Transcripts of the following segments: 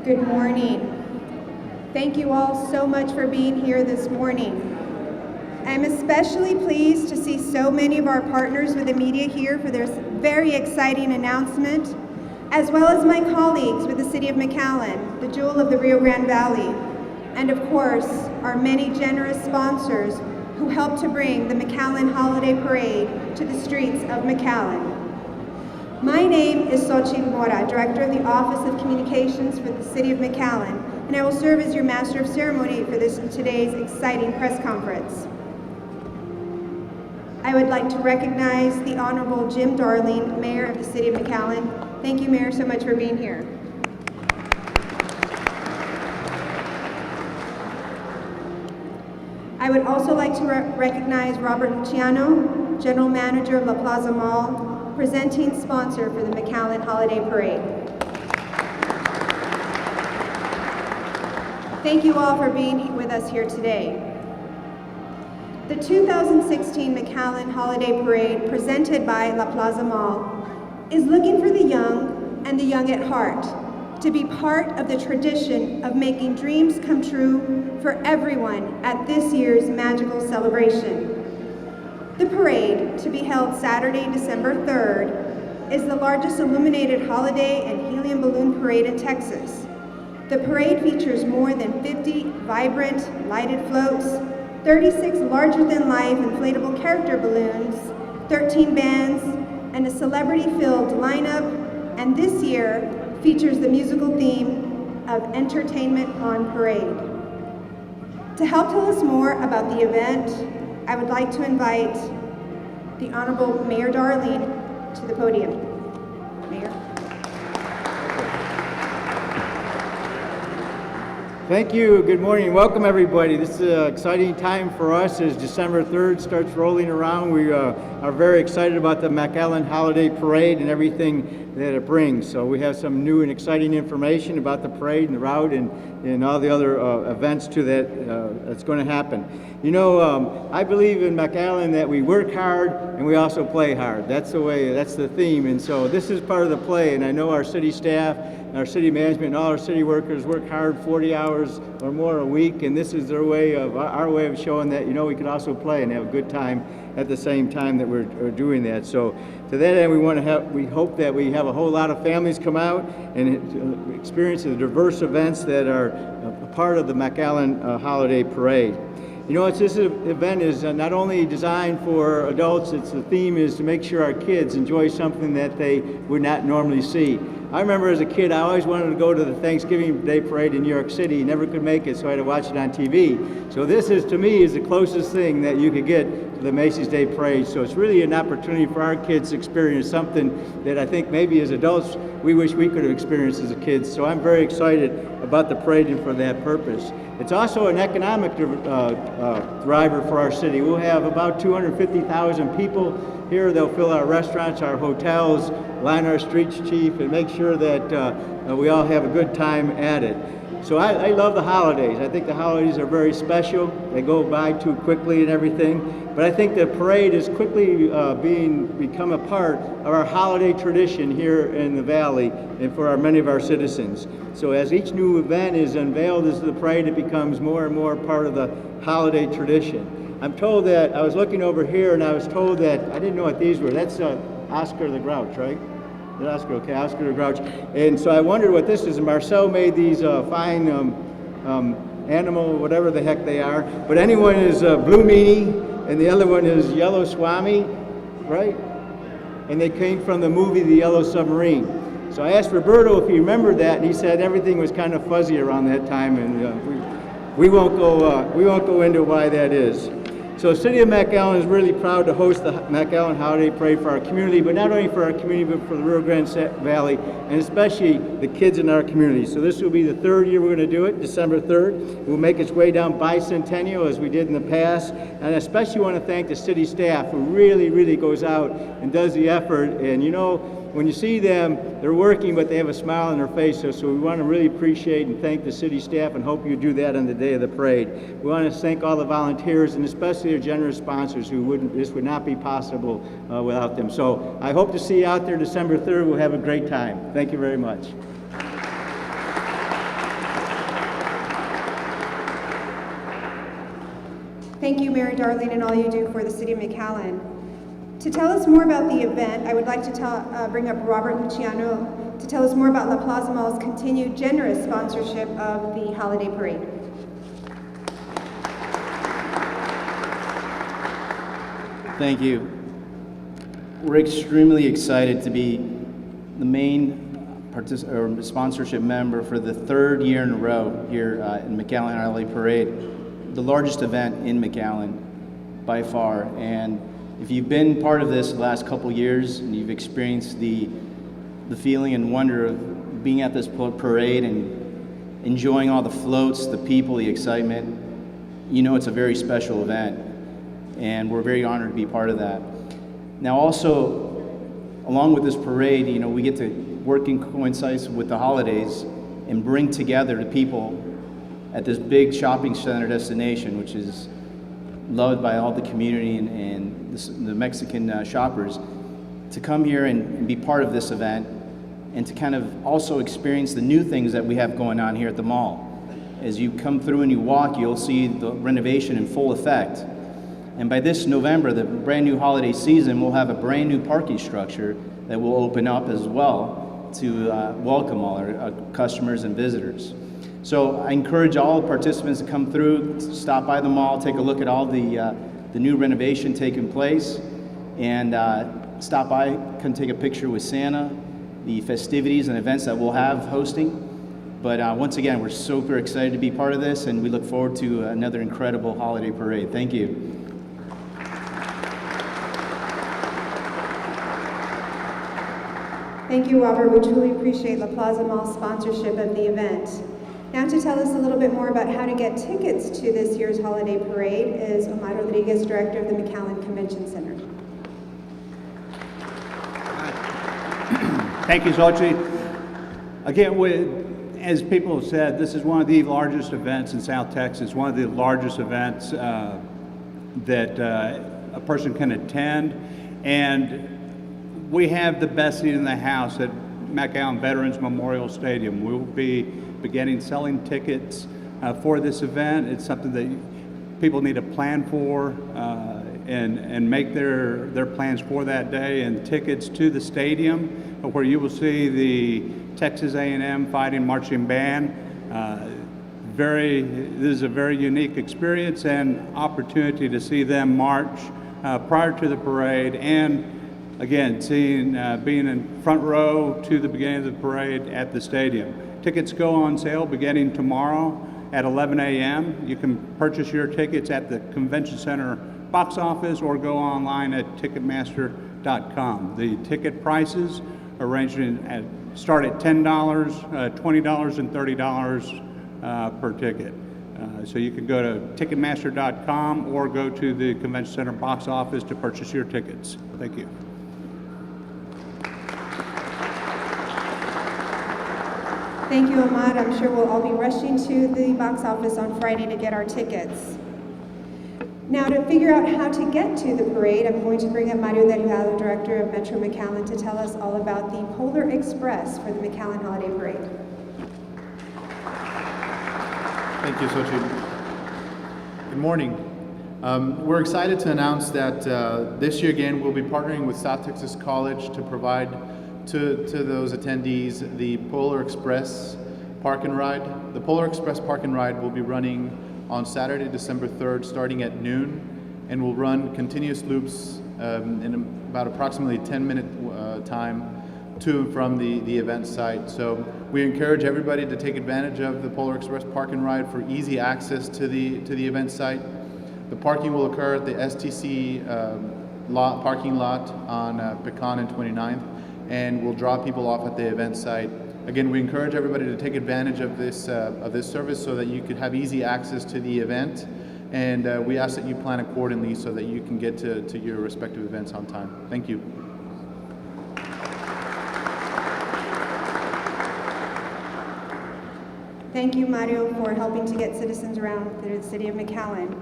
Good morning. Thank you all so much for being here this morning. I'm especially pleased to see so many of our partners with the media here for this very exciting announcement, as well as my colleagues with the City of McAllen, the jewel of the Rio Grande Valley, and of course, our many generous sponsors who helped to bring the McAllen Holiday Parade to the streets of McAllen. My name is Xochitl Mora, Director of the Office of Communications for the City of McAllen, and I will serve as your Master of Ceremony for today's exciting press conference. I would like to recognize the Honorable Jim Darling, Mayor of the City of McAllen. Thank you, Mayor, so much for being here. I would also like to recognize Robert Luciano, General Manager of La Plaza Mall, presenting sponsor for the McAllen Holiday Parade. Thank you all for being with us here today. The 2016 McAllen Holiday Parade, presented by La Plaza Mall, is looking for the young and the young at heart to be part of the tradition of making dreams come true for everyone at this year's magical celebration. The parade, to be held Saturday, December 3rd, is the largest illuminated holiday and helium balloon parade in Texas. The parade features more than 50 vibrant lighted floats, 36 larger-than-life inflatable character balloons, 13 bands, and a celebrity-filled lineup, and this year features the musical theme of Entertainment on Parade. To help tell us more about the event, I would like to invite the Honorable Mayor Darling to the podium. Mayor. Thank you. Good morning. Welcome, everybody. This is an exciting time for us as December 3rd starts rolling around. We are very excited about the McAllen Holiday Parade and everything that it brings. So we have some new and exciting information about the parade and the route and all the other events to that's going to happen. You know, I believe in McAllen that we work hard and we also play hard. That's the theme. And so this is part of the play. And I know our city staff, our city management, and all our city workers work hard 40 hours or more a week. And this is our way of showing that, you know, we can also play and have a good time at the same time that we're doing that. So to that end, we hope that we have a whole lot of families come out and experience the diverse events that are a part of the McAllen Holiday Parade. You know, this event is not only designed for adults, the theme is to make sure our kids enjoy something that they would not normally see. I remember as a kid, I always wanted to go to the Thanksgiving Day Parade in New York City. Never could make it, so I had to watch it on TV. So this is, to me, is the closest thing that you could get to the Macy's Day Parade. So it's really an opportunity for our kids to experience something that I think maybe as adults, we wish we could have experienced as a kids. So I'm very excited about the parade and for that purpose. It's also an economic driver for our city. We'll have about 250,000 people here. They'll fill our restaurants, our hotels, line our streets, Chief, and make sure that we all have a good time at it. So I love the holidays. I think the holidays are very special. They go by too quickly and everything. But I think the parade is quickly become a part of our holiday tradition here in the Valley and for many of our citizens. So as each new event is unveiled as the parade, it becomes more and more part of the holiday tradition. I'm told that, I was looking over here and I was told that, I didn't know what these were. That's Oscar the Grouch, right? Oscar the Grouch. And so I wondered what this is. And Marcel made these fine animal, whatever the heck they are. But anyone is Blue Meanie, and the other one is Yellow Swami, right? And they came from the movie The Yellow Submarine. So I asked Roberto if he remembered that, and he said everything was kind of fuzzy around that time, and we won't go into why that is. So the City of McAllen is really proud to host the McAllen Holiday Parade for our community, but not only for our community, but for the Rio Grande Valley, and especially the kids in our community. So this will be the third year we're going to do it, December 3rd. It will make its way down Bicentennial as we did in the past, and I especially want to thank the city staff who really goes out and does the effort. And you know, when you see them, they're working, but they have a smile on their face. So we want to really appreciate and thank the city staff and hope you do that on the day of the parade. We want to thank all the volunteers and especially their generous sponsors this would not be possible without them. So I hope to see you out there December 3rd. We'll have a great time. Thank you very much. Thank you, Mary Darling, and all you do for the City of McAllen. To tell us more about the event, I would like to bring up Robert Luciano to tell us more about La Plaza Mall's continued generous sponsorship of the Holiday Parade. Thank you. We're extremely excited to be the main sponsorship member for the third year in a row here in McAllen Holiday Parade, the largest event in McAllen by far. And if you've been part of this the last couple years and you've experienced the feeling and wonder of being at this parade and enjoying all the floats, the people, the excitement, you know it's a very special event. And we're very honored to be part of that. Now also, along with this parade, you know, we get to work in coincides with the holidays and bring together the people at this big shopping center destination, which is loved by all the community and the Mexican shoppers, to come here and be part of this event and to kind of also experience the new things that we have going on here at the mall. As you come through and you walk, you'll see the renovation in full effect. And by this November, the brand new holiday season, we'll have a brand new parking structure that will open up as well to welcome all our customers and visitors. So I encourage all participants to come through, stop by the mall, take a look at all the new renovation taking place, and stop by, come take a picture with Santa, the festivities and events that we'll have hosting. But once again, we're super excited to be part of this, and we look forward to another incredible holiday parade. Thank you. Thank you, Robert. We truly appreciate La Plaza Mall's sponsorship of the event. Now to tell us a little bit more about how to get tickets to this year's holiday parade is Omar Rodriguez, Director of the McAllen Convention Center. Thank you, Xochitl. Again, as people have said, this is one of the largest events in South Texas, one of the largest events that a person can attend. And we have the best seat in the house at McAllen Veterans Memorial Stadium. We'll be beginning selling tickets for this event. It's something that people need to plan for and make their plans for that day. And tickets to the stadium, where you will see the Texas A&M Fighting Marching Band. This is a very unique experience and opportunity to see them march prior to the parade, and again, being in front row to the beginning of the parade at the stadium. Tickets go on sale beginning tomorrow at 11 a.m. You can purchase your tickets at the Convention Center box office or go online at Ticketmaster.com. The ticket prices are start at $10, $20, and $30 per ticket. So you can go to Ticketmaster.com or go to the Convention Center box office to purchase your tickets. Thank you. Thank you, Ahmad. I'm sure we'll all be rushing to the box office on Friday to get our tickets. Now, to figure out how to get to the parade, I'm going to bring up Mario Delgado, Director of Metro McAllen, to tell us all about the Polar Express for the McAllen Holiday Parade. Thank you, Xochitl. Good morning. We're excited to announce that this year again we'll be partnering with South Texas College to provide to those attendees the Polar Express Park and Ride. The Polar Express Park and Ride will be running on Saturday, December 3rd, starting at noon, and will run continuous loops in about approximately 10-minute time to and from the event site. So we encourage everybody to take advantage of the Polar Express Park and Ride for easy access to the event site. The parking will occur at the STC parking lot on Pecan and 29th, and we'll drop people off at the event site. Again, we encourage everybody to take advantage of this service so that you could have easy access to the event, and we ask that you plan accordingly so that you can get to your respective events on time. Thank you. Thank you, Mario, for helping to get citizens around the city of McAllen.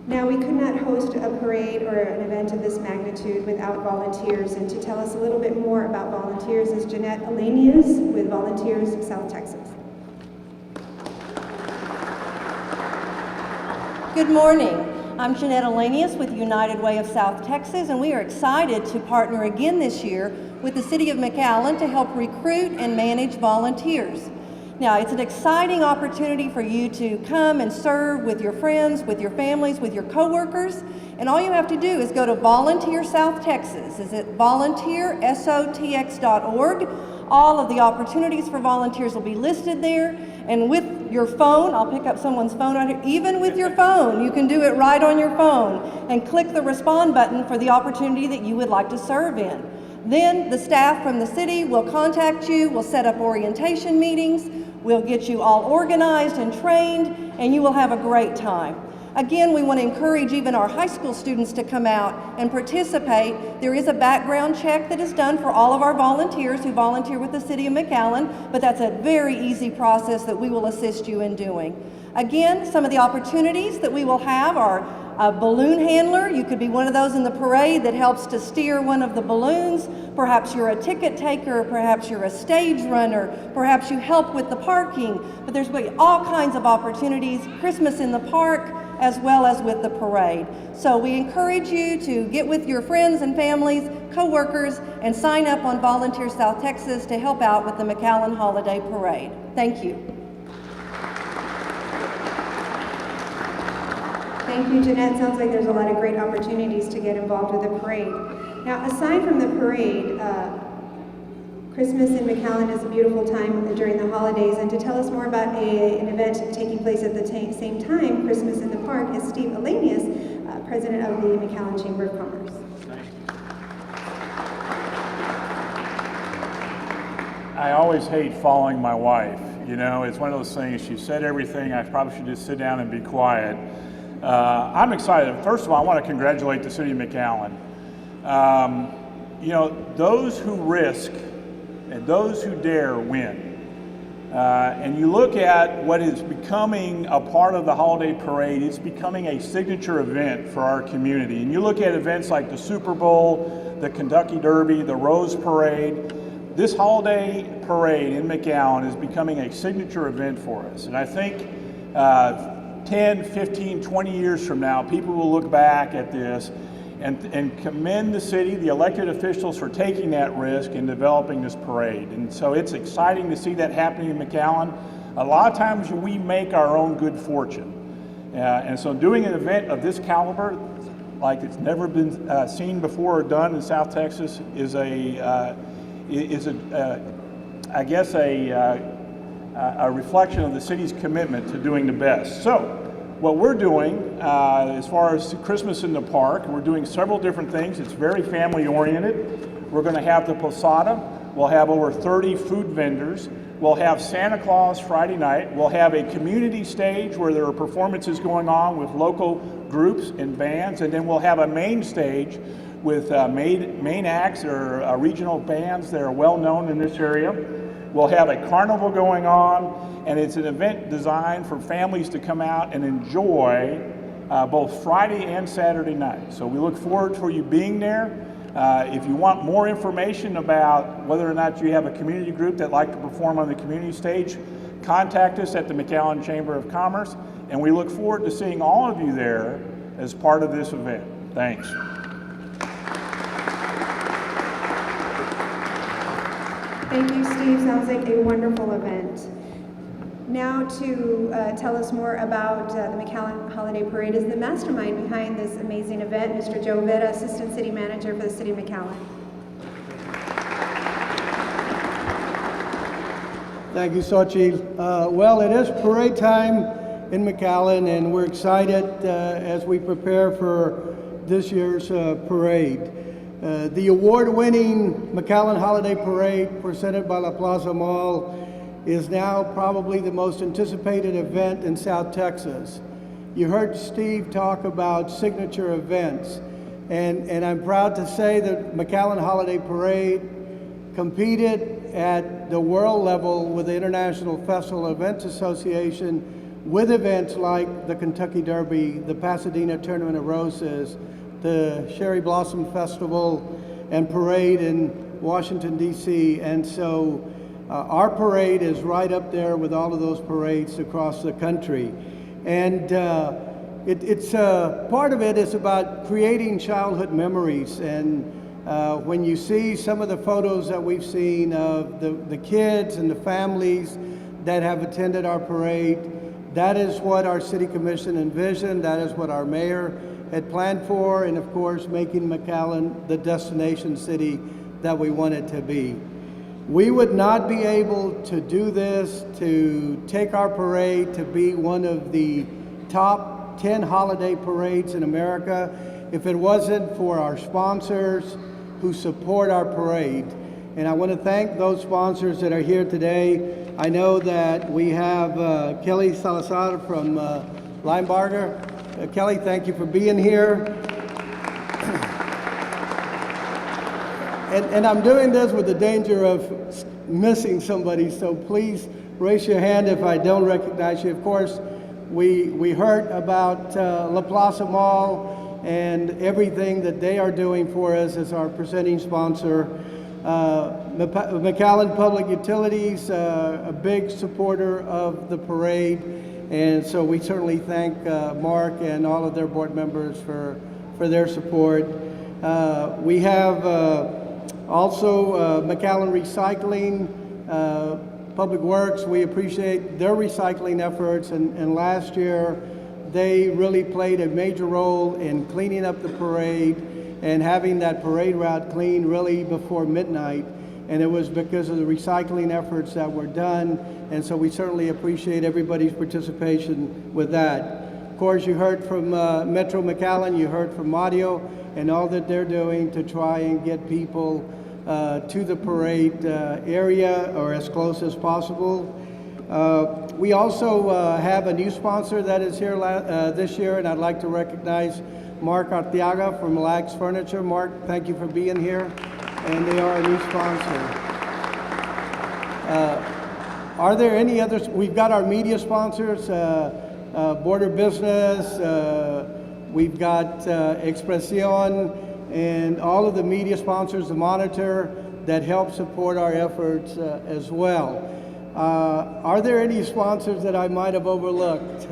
Now, we could not host a parade or an event of this magnitude without volunteers, and to tell us a little bit more about volunteers is Jeanette Alanias with Volunteers South Texas. Good morning. I'm Jeanette Elanius with United Way of South Texas, and we are excited to partner again this year with the City of McAllen to help recruit and manage volunteers. Now, it's an exciting opportunity for you to come and serve with your friends, with your families, with your coworkers, and all you have to do is go to Volunteer South Texas. Is it volunteersotx.org? All of the opportunities for volunteers will be listed there, and with your phone, I'll pick up someone's phone out here, even with your phone, you can do it right on your phone, and click the respond button for the opportunity that you would like to serve in. Then the staff from the city will contact you, we'll set up orientation meetings, we'll get you all organized and trained, and you will have a great time. Again, we want to encourage even our high school students to come out and participate. There is a background check that is done for all of our volunteers who volunteer with the City of McAllen, but that's a very easy process that we will assist you in doing. Again, some of the opportunities that we will have are a balloon handler. You could be one of those in the parade that helps to steer one of the balloons. Perhaps you're a ticket taker, perhaps you're a stage runner, perhaps you help with the parking, but there's all kinds of opportunities, Christmas in the park, as well as with the parade. So we encourage you to get with your friends and families, co-workers, and sign up on Volunteer South Texas to help out with the McAllen Holiday Parade. Thank you. Thank you, Jeanette. Sounds like there's a lot of great opportunities to get involved with the parade. Now, aside from the parade, Christmas in McAllen is a beautiful time during the holidays, and to tell us more about an event taking place at the same time, Christmas in the Park, is Steve Elanius, President of the McAllen Chamber of Commerce. I always hate following my wife. You know, it's one of those things, she said everything, I probably should just sit down and be quiet. I'm excited. First of all, I want to congratulate the City of McAllen. You know, those who risk and those who dare win. And you look at what is becoming a part of the holiday parade, it's becoming a signature event for our community. And you look at events like the Super Bowl, the Kentucky Derby, the Rose Parade. This holiday parade in McAllen is becoming a signature event for us. And I think 10, 15, 20 years from now, people will look back at this and commend the city, the elected officials, for taking that risk in developing this parade. And so it's exciting to see that happening in McAllen. A lot of times we make our own good fortune. And so doing an event of this caliber, like it's never been seen before or done in South Texas, is a reflection of the city's commitment to doing the best. So what we're doing as far as Christmas in the Park, we're doing several different things. It's very family oriented. We're going to have the posada. We'll have over 30 food vendors. We'll have Santa Claus Friday night. We'll have a community stage where there are performances going on with local groups and bands. And then we'll have a main stage with main acts or regional bands that are well known in this area. We'll have a carnival going on, and it's an event designed for families to come out and enjoy both Friday and Saturday night. So we look forward to you being there. If you want more information about whether or not you have a community group that'd like to perform on the community stage, contact us at the McAllen Chamber of Commerce, and we look forward to seeing all of you there as part of this event. Thanks. Thank you, Steve. Sounds like a wonderful event. Now to tell us more about the McAllen Holiday Parade is the mastermind behind this amazing event, Mr. Joe Vetta, Assistant City Manager for the City of McAllen. Thank you, Xochitl. Well, it is parade time in McAllen, and we're excited as we prepare for this year's parade. The award-winning McAllen Holiday Parade, presented by Plaza Mall, is now probably the most anticipated event in South Texas. You heard Steve talk about signature events, and I'm proud to say that McAllen Holiday Parade competed at the world level with the International Festival Events Association with events like the Kentucky Derby, the Pasadena Tournament of Roses, the Cherry Blossom Festival and Parade in Washington, D.C. And so our parade is right up there with all of those parades across the country. And It's part of it is about creating childhood memories, and when you see some of the photos that we've seen of the kids and the families that have attended our parade, that is what our city commission envisioned, that is what our mayor had planned for, and of course making McAllen the destination city that we want it to be. We would not be able to do this, to take our parade to be one of the top 10 holiday parades in America, if it wasn't for our sponsors who support our parade. And I want to thank those sponsors that are here today. I know that we have Kelly Salazar from Linebarger. Kelly, thank you for being here. And I'm doing this with the danger of missing somebody, so please raise your hand if I don't recognize you. Of course, we heard about La Plaza Mall and everything that they are doing for us as our presenting sponsor. McAllen Public Utilities, a big supporter of the parade, and so we certainly thank Mark and all of their board members for their support. We have also McAllen Recycling, Public Works. We appreciate their recycling efforts, and last year they really played a major role in cleaning up the parade and having that parade route clean really before midnight, and it was because of the recycling efforts that were done, and so we certainly appreciate everybody's participation with that. Of course, you heard from Metro McAllen, you heard from Mario, and all that they're doing to try and get people to the parade area or as close as possible. We also have a new sponsor that is here this year, and I'd like to recognize Mark Arteaga from Lax Furniture. Mark, thank you for being here, and they are a new sponsor. Are there any others? We've got our media sponsors, Border Business, we've got Expresión, and all of the media sponsors, the Monitor, that help support our efforts as well. Are there any sponsors that I might have overlooked?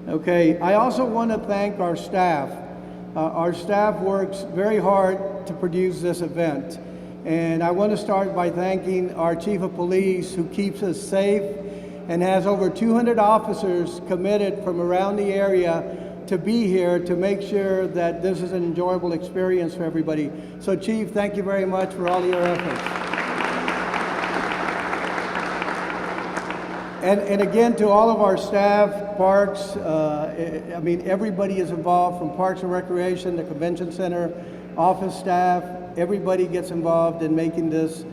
Okay, I also want to thank our staff. Our staff works very hard to produce this event. And I want to start by thanking our Chief of Police, who keeps us safe and has over 200 officers committed from around the area to be here to make sure that this is an enjoyable experience for everybody. So Chief, thank you very much for all your efforts. And again, to all of our staff, parks, I mean, everybody is involved, from Parks and Recreation, the Convention Center, office staff, everybody gets involved in making this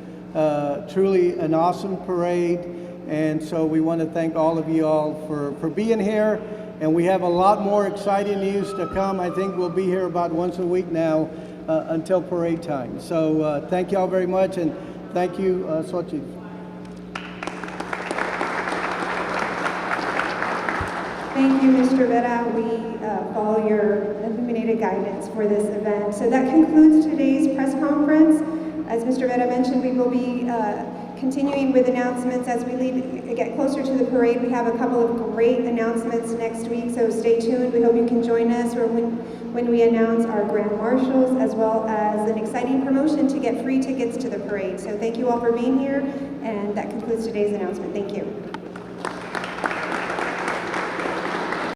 truly an awesome parade. And so we want to thank all of you all for being here. And we have a lot more exciting news to come. I think we'll be here about once a week now until parade time. So thank you all very much, and thank you, Xochitl. Thank you, Mr. Vera. We follow your illuminated guidance for this event. So that concludes today's press conference. As Mr. Vera mentioned, we will be continuing with announcements as we get closer to the parade. We have a couple of great announcements next week, so stay tuned. We hope you can join us for when we announce our grand marshals, as well as an exciting promotion to get free tickets to the parade. So thank you all for being here, and that concludes today's announcement. Thank you.